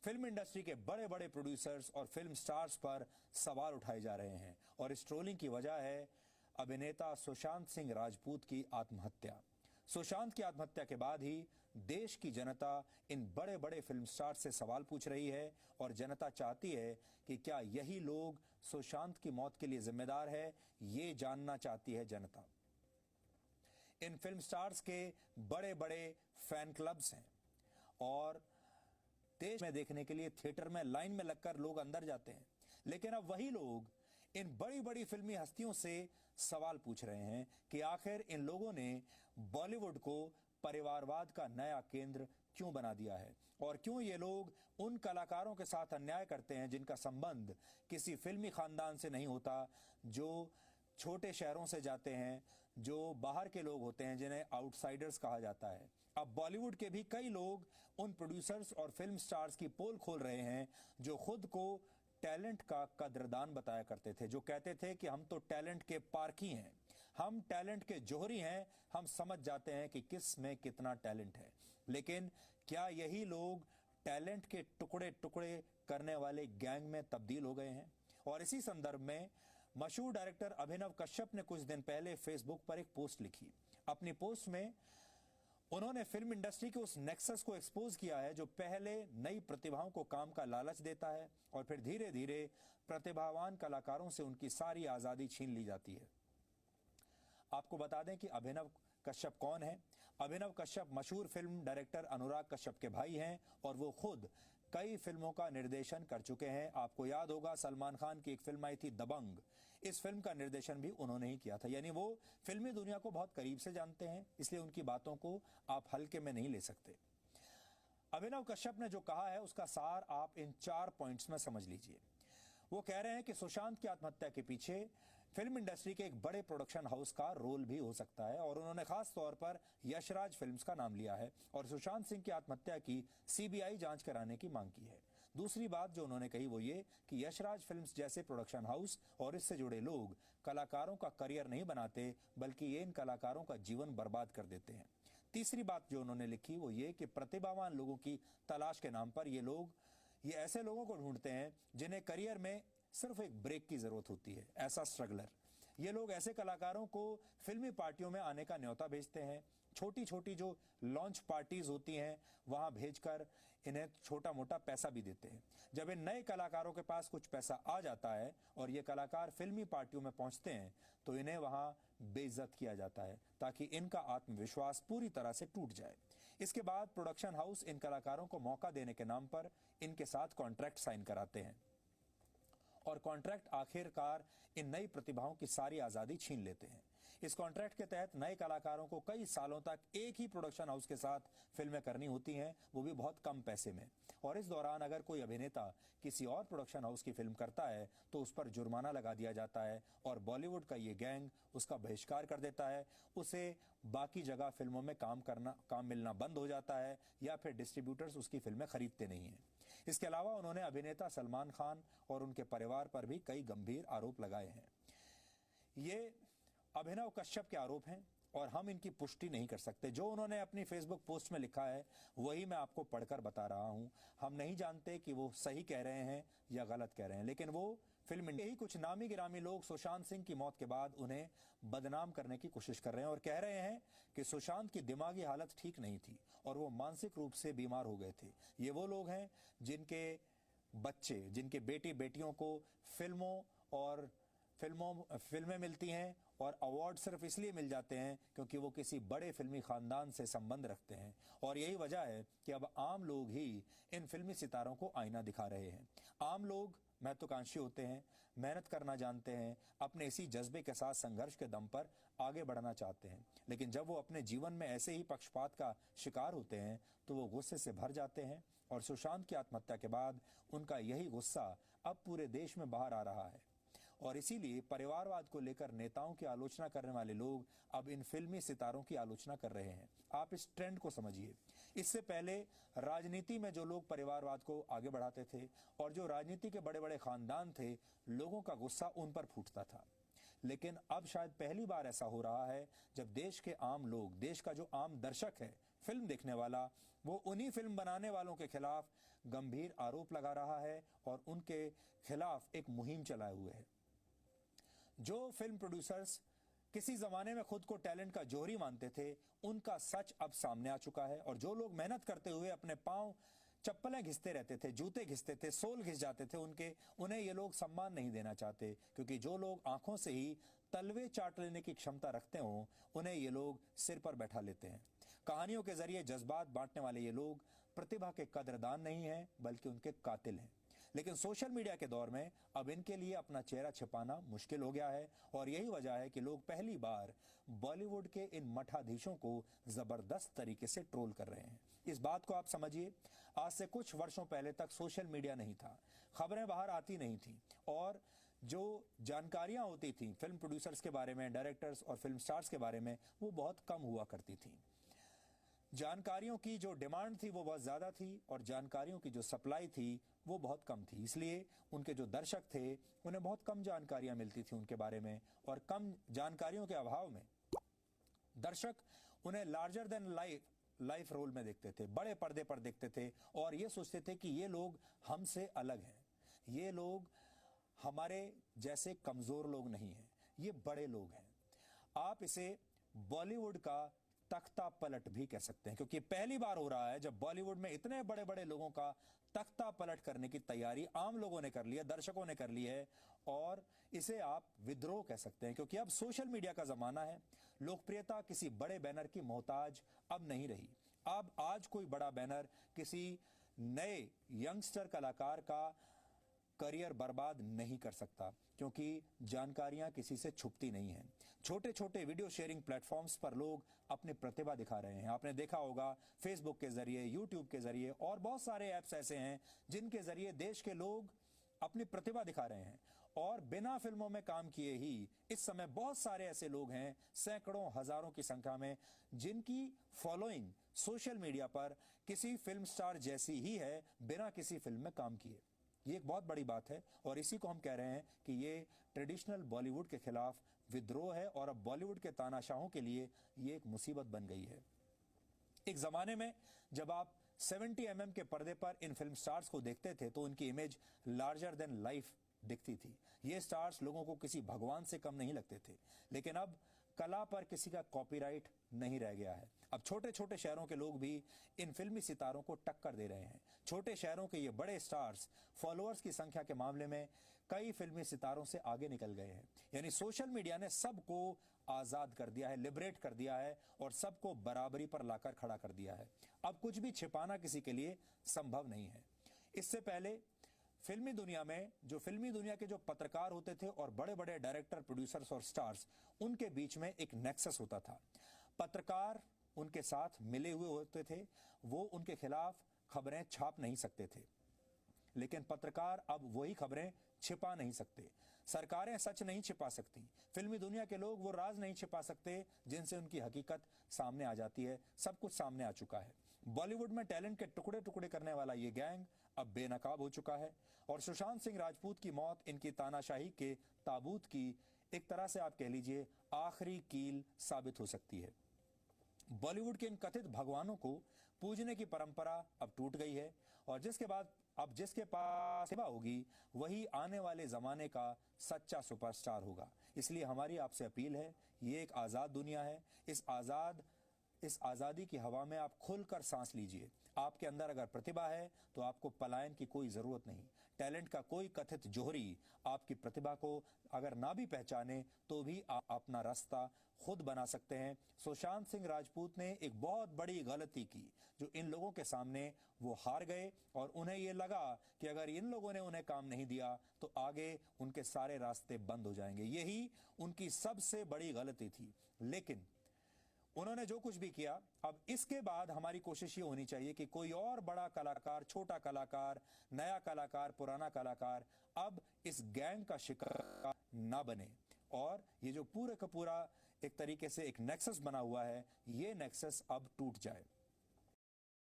Film industry के बड़े बड़े प्रोड्यूसर्स और फिल्म स्टार्स पर सवाल उठाए जा रहे हैं और इस ट्रोलिंग की वजह है अभिनेता सुशांत सिंह राजपूत की आत्महत्या। सुशांत की आत्महत्या के बाद ही देश की जनता इन बड़े बड़े फिल्म स्टार्स से सवाल पूछ रही है और जनता चाहती है कि क्या यही लोग सुशांत की मौत के लिए जिम्मेदार है, ये जानना चाहती है जनता। इन फिल्म स्टार्स के बड़े बड़े फैन क्लब्स हैं और देश में देखने के लिए थिएटर में लाइन में लगकर लोग अंदर जाते हैं, लेकिन अब वही लोग इन बड़ी बड़ी फिल्मी हस्तियों से सवाल पूछ रहे हैं कि आखिर इन लोगों ने बॉलीवुड को परिवारवाद का नया केंद्र क्यों बना दिया है और क्यों ये लोग उन कलाकारों के साथ अन्याय करते हैं जिनका संबंध किसी फिल्मी खानदान से नहीं होता, जो छोटे शहरों से जाते हैं, जो बाहर के लोग होते हैं, जिन्हें आउटसाइडर्स कहा जाता है। अब बॉलीवुड के भी कई लोग उन प्रोड्यूसर्स और फिल्म स्टार्स की पोल खोल रहे हैं जो खुद को टैलेंट का कद्रदान बताया करते थे, जो कहते थे कि हम तो टैलेंट के पारखी हैं, हम टैलेंट के जोहरी हैं, हम समझ जाते हैं कि किस में कितना टैलेंट है। लेकिन क्या यही लोग टैलेंट के टुकड़े टुकड़े करने वाले गैंग में तब्दील हो गए हैं? और इसी संदर्भ में मशहूर डायरेक्टर अभिनव कश्यप ने कुछ दिन पहले फेसबुक पर एक पोस्ट लिखी। अपनी पोस्ट में उन्होंने फिल्म इंडस्ट्री के उस नेक्सस को एक्सपोज किया है जो पहले नई प्रतिभाओं को काम का लालच देता है और फिर धीरे धीरे प्रतिभावान कलाकारों से उनकी सारी आजादी छीन ली जाती है। आपको बता दें कि अभिनव कश्यप कौन है। अभिनव कश्यप मशहूर फिल्म डायरेक्टर अनुराग कश्यप के भाई हैं और वो खुद कई फिल्मों का निर्देशन कर चुके हैं। आपको याद होगा सलमान खान की एक फिल्म आई थी दबंग, इस फिल्म का निर्देशन भी उन्होंने ही किया था। यानी वो फिल्मी दुनिया को बहुत करीब से जानते हैं, इसलिए उनकी बातों को आप हल्के में नहीं ले सकते। अभिनव कश्यप ने जो कहा है उसका सार आप इन 4 पॉइंट्स में समझ लीजिए। वो कह रहे हैं कि सुशांत की आत्महत्या के पीछे फिल्म इंडस्ट्री के एक बड़े प्रोडक्शन हाउस का रोल भी हो सकता है और उन्होंने खास तौर पर यशराज फिल्म्स का नाम लिया है और सुशांत सिंह की आत्महत्या की सीबीआई जांच कराने की मांग की है। दूसरी बात जो उन्होंने कही वो ये कि यशराज फिल्म्स जैसे प्रोडक्शन हाउस और इससे जुड़े लोग कलाकारों का करियर नहीं बनाते, बल्कि ये इन कलाकारों का जीवन बर्बाद कर देते हैं। तीसरी बात जो उन्होंने लिखी वो ये कि प्रतिभावान लोगों की तलाश के नाम पर ये ऐसे लोगों को ढूंढते हैं जिन्हें करियर में सिर्फ एक ब्रेक की जरूरत होती है, ऐसा स्ट्रगलर। ये लोग ऐसे कलाकारों को फिल्मी पार्टियों में आने का न्योता भेजते हैं, छोटी छोटी जो लॉन्च पार्टीज होती हैं वहां भेजकर इन्हें छोटा मोटा पैसा भी देते हैं। जब इन नए कलाकारों के पास कुछ पैसा आ जाता है और ये कलाकार फिल्मी पार्टियों में पहुंचते हैं तो इन्हें वहां बेइज्जत किया जाता है ताकि इनका आत्मविश्वास पूरी तरह से टूट जाए। इसके बाद प्रोडक्शन हाउस इन कलाकारों को मौका देने के नाम पर इनके साथ कॉन्ट्रैक्ट साइन कराते हैं और कॉन्ट्रैक्ट आखिरकार इन नई प्रतिभाओं की सारी आजादी छीन लेते हैं। इस कॉन्ट्रैक्ट के तहत नए कलाकारों को कई सालों तक एक ही प्रोडक्शन हाउस के साथ फिल्में करनी होती हैं, वो भी बहुत कम पैसे में। और इस दौरान अगर कोई अभिनेता किसी और प्रोडक्शन हाउस की फिल्म करता है तो उस पर जुर्माना लगा दिया जाता है और बॉलीवुड का ये गैंग उसका बहिष्कार कर देता है, उसे बाकी जगह फिल्मों में काम मिलना बंद हो जाता है या फिर डिस्ट्रीब्यूटर्स उसकी फिल्में खरीदते नहीं हैं। इसके अलावा उन्होंने अभिनेता सलमान खान और उनके परिवार पर भी कई गंभीर आरोप लगाए हैं। ये अभिनव कश्यप के आरोप हैं और हम इनकी पुष्टि नहीं कर सकते। जो उन्होंने अपनी फेसबुक पोस्ट में लिखा है वही मैं आपको पढ़कर बता रहा हूं। हम नहीं जानते कि वो सही कह रहे हैं या गलत कह रहे हैं, लेकिन वो फिल्म ही कुछ नामी गिरामी लोग सुशांत सिंह की मौत के बाद उन्हें बदनाम करने की कोशिश कर रहे हैं और कह रहे हैं कि सुशांत की दिमागी हालत ठीक नहीं थी और वो मानसिक रूप से बीमार हो गए थे। ये वो लोग हैं जिनके बच्चे, जिनके बेटी बेटियों को फिल्में मिलती हैं और अवार्ड सिर्फ इसलिए मिल जाते हैं क्योंकि वो किसी बड़े फिल्मी खानदान से संबंध रखते हैं। और यही वजह है कि अब आम लोग ही इन फिल्मी सितारों को आईना दिखा रहे हैं। आम लोग महत्वाकांक्षी होते हैं, मेहनत करना जानते हैं, अपने इसी जज्बे के साथ संघर्ष के दम पर आगे बढ़ना चाहते हैं, लेकिन जब वो अपने जीवन में ऐसे ही पक्षपात का शिकार होते हैं तो वो गुस्से से भर जाते हैं और सुशांत की आत्महत्या के बाद उनका यही गुस्सा अब पूरे देश में बाहर आ रहा है। और इसीलिए परिवारवाद को लेकर नेताओं की आलोचना करने वाले लोग अब इन फिल्मी सितारों की आलोचना कर रहे हैं। आप इस ट्रेंड को समझिए। इससे पहले राजनीति में जो लोग परिवारवाद को आगे बढ़ाते थे और जो राजनीति के बड़े बड़े खानदान थे, लोगों का गुस्सा उन पर फूटता था। लेकिन अब शायद पहली बार ऐसा हो रहा है जब देश के आम लोग, देश का जो आम दर्शक है, फिल्म देखने वाला वो उन्हीं फिल्म बनाने वालों के खिलाफ गंभीर आरोप लगा रहा है और उनके खिलाफ एक मुहिम चलाए हुए है। जो फिल्म प्रोड्यूसर्स किसी जमाने में खुद को टैलेंट का जौहरी मानते थे, उनका सच अब सामने आ चुका है। और जो लोग मेहनत करते हुए अपने पांव चप्पलें घिसते रहते थे, जूते घिसते थे, सोल घिस जाते थे उन्हें ये लोग सम्मान नहीं देना चाहते, क्योंकि जो लोग आंखों से ही तलवे चाट लेने की क्षमता रखते हों, उन्हें ये लोग सिर पर बैठा लेते हैं। कहानियों के जरिए जज्बात बांटने वाले ये लोग प्रतिभा के कदरदान नहीं हैं, बल्कि उनके कातिल हैं। लेकिन सोशल मीडिया के दौर में अब इनके लिए अपना चेहरा छिपाना मुश्किल हो गया है, और यही वजह है कि लोग पहली बार बॉलीवुड के इन मठाधीशों को जबरदस्त तरीके से ट्रोल कर रहे हैं। इस बात को आप समझिए, आज से कुछ वर्षों पहले तक सोशल मीडिया नहीं था, खबरें बाहर आती नहीं थी, और जो जानकारियां होती थी फिल्म प्रोड्यूसर्स के बारे में, डायरेक्टर्स और फिल्म स्टार्स के बारे में, वो बहुत कम हुआ करती थी। जानकारियों की जो डिमांड थी वो बहुत ज़्यादा थी, और जानकारियों की जो सप्लाई थी वो बहुत कम थी। इसलिए उनके जो दर्शक थे उन्हें बहुत कम जानकारियां मिलती थी उनके बारे में, और कम जानकारियों के अभाव में दर्शक उन्हें लार्जर देन लाइफ रोल में देखते थे, बड़े पर्दे पर देखते थे, और ये सोचते थे कि ये लोग हमसे अलग हैं, ये लोग हमारे जैसे कमज़ोर लोग नहीं हैं, ये बड़े लोग हैं। आप इसे बॉलीवुड का तख्ता पलट भी कह सकते हैं, क्योंकि पहली बार हो रहा है जब बॉलीवुड में इतने बड़े बड़े लोगों का तख्ता पलट करने की तैयारी आम लोगों ने कर ली है, दर्शकों ने कर ली है। और इसे आप विद्रोह कह सकते हैं, क्योंकि अब सोशल मीडिया का जमाना है। लोकप्रियता किसी बड़े बैनर की मोहताज अब नहीं रही। अब आज कोई बड़ा बैनर किसी नए यंगस्टर कलाकार का करियर बर्बाद नहीं कर सकता, क्योंकि जानकारियां किसी से छुपती नहीं हैं। छोटे छोटे वीडियो शेयरिंग प्लेटफॉर्म्स पर लोग अपनी प्रतिभा दिखा रहे हैं। आपने देखा होगा फेसबुक के जरिए, यूट्यूब के जरिए, और बहुत सारे ऐप्स ऐसे हैं जिनके जरिए देश के लोग अपनी प्रतिभा दिखा रहे हैं। और बिना फिल्मों में काम किए ही इस समय बहुत सारे ऐसे लोग हैं, सैकड़ों हजारों की संख्या में, जिनकी फॉलोइंग सोशल मीडिया पर किसी फिल्म स्टार जैसी ही है, बिना किसी फिल्म में काम किए। ये एक बहुत बड़ी बात है, और इसी को हम कह रहे हैं कि ये ट्रेडिशनल बॉलीवुड के खिलाफ विद्रोह है, और अब बॉलीवुड के तानाशाहों के लिए ये एक मुसीबत बन गई है। एक जमाने में जब आप 70 mm के पर्दे पर इन फिल्म स्टार्स को देखते थे तो उनकी इमेज लार्जर देन लाइफ दिखती थी। ये स्टार्स लोगों को किसी भगवान से कम नहीं लगते थे। लेकिन अब कला पर किसी का कॉपीराइट नहीं रह गया है। अब छोटे छोटे शहरों के लोग भी इन फिल्मी सितारों को टक्कर दे रहे हैं। छोटे शहरों के ये बड़े स्टार्स फॉलोअर्स की संख्या के मामले में कई फिल्मी सितारों से आगे निकल गए हैं। यानी सोशल मीडिया ने सबको आजाद कर दिया है, लिबरेट कर दिया है, और सबको बराबरी पर लाकर खड़ा कर दिया है। अब कुछ भी छिपाना किसी के लिए संभव नहीं है। इससे पहले फिल्मी दुनिया के जो पत्रकार होते थे और बड़े बड़े डायरेक्टर, प्रोड्यूसर्स और स्टार्स, उनके बीच में एक नेक्सस होता था। पत्रकार उनके साथ मिले हुए होते थे, वो उनके खिलाफ खबरें छाप नहीं सकते थे, लेकिन पत्रकार अब वही खबरें छिपा नहीं सकते। सरकारें सच नहीं छिपा सकती, फिल्मी दुनिया के लोग वो राज नहीं छिपा सकते जिनसे उनकी हकीकत सामने आ जाती है। सब कुछ सामने आ चुका है। बॉलीवुड में टैलेंट के टुकड़े टुकड़े करने वाला ये गैंग अब बेनकाब हो चुका है, और सुशांत सिंह राजपूत की मौत इनकी तानाशाही के ताबूत की एक तरह से आप कह लीजिए आखिरी कील साबित हो सकती है। बॉलीवुड के इन कथित भगवानों को पूजने की परंपरा अब टूट गई है, और जिसके पास सेवा होगी वही आने वाले जमाने का सच्चा सुपरस्टार होगा। इसलिए हमारी आपसे अपील है, ये एक आज़ाद दुनिया है। इस आज़ादी की हवा में आप खुलकर सांस लीजिए। आपके अंदर अगर प्रतिभा है तो आपको पलायन की कोई ज़रूरत नहीं। टैलेंट का कोई कथित जोहरी आपकी प्रतिभा को अगर ना भी पहचाने तो भी आप अपना रास्ता खुद बना सकते हैं। सुशांत सिंह राजपूत ने एक बहुत बड़ी गलती की, जो इन लोगों के सामने वो हार गए, और उन्हें ये लगा कि अगर इन लोगों ने उन्हें काम नहीं दिया तो आगे उनके सारे रास्ते बंद हो जाएंगे। यही उनकी सबसे बड़ी गलती थी। लेकिन उन्होंने जो कुछ भी किया, अब इसके बाद हमारी कोशिश ये होनी चाहिए कि कोई और बड़ा कलाकार, छोटा कलाकार, नया कलाकार, पुराना कलाकार अब इस गैंग का शिकार ना बने, और ये जो पूरे का पूरा एक तरीके से एक नेक्सस बना हुआ है, ये नेक्सस अब टूट जाए।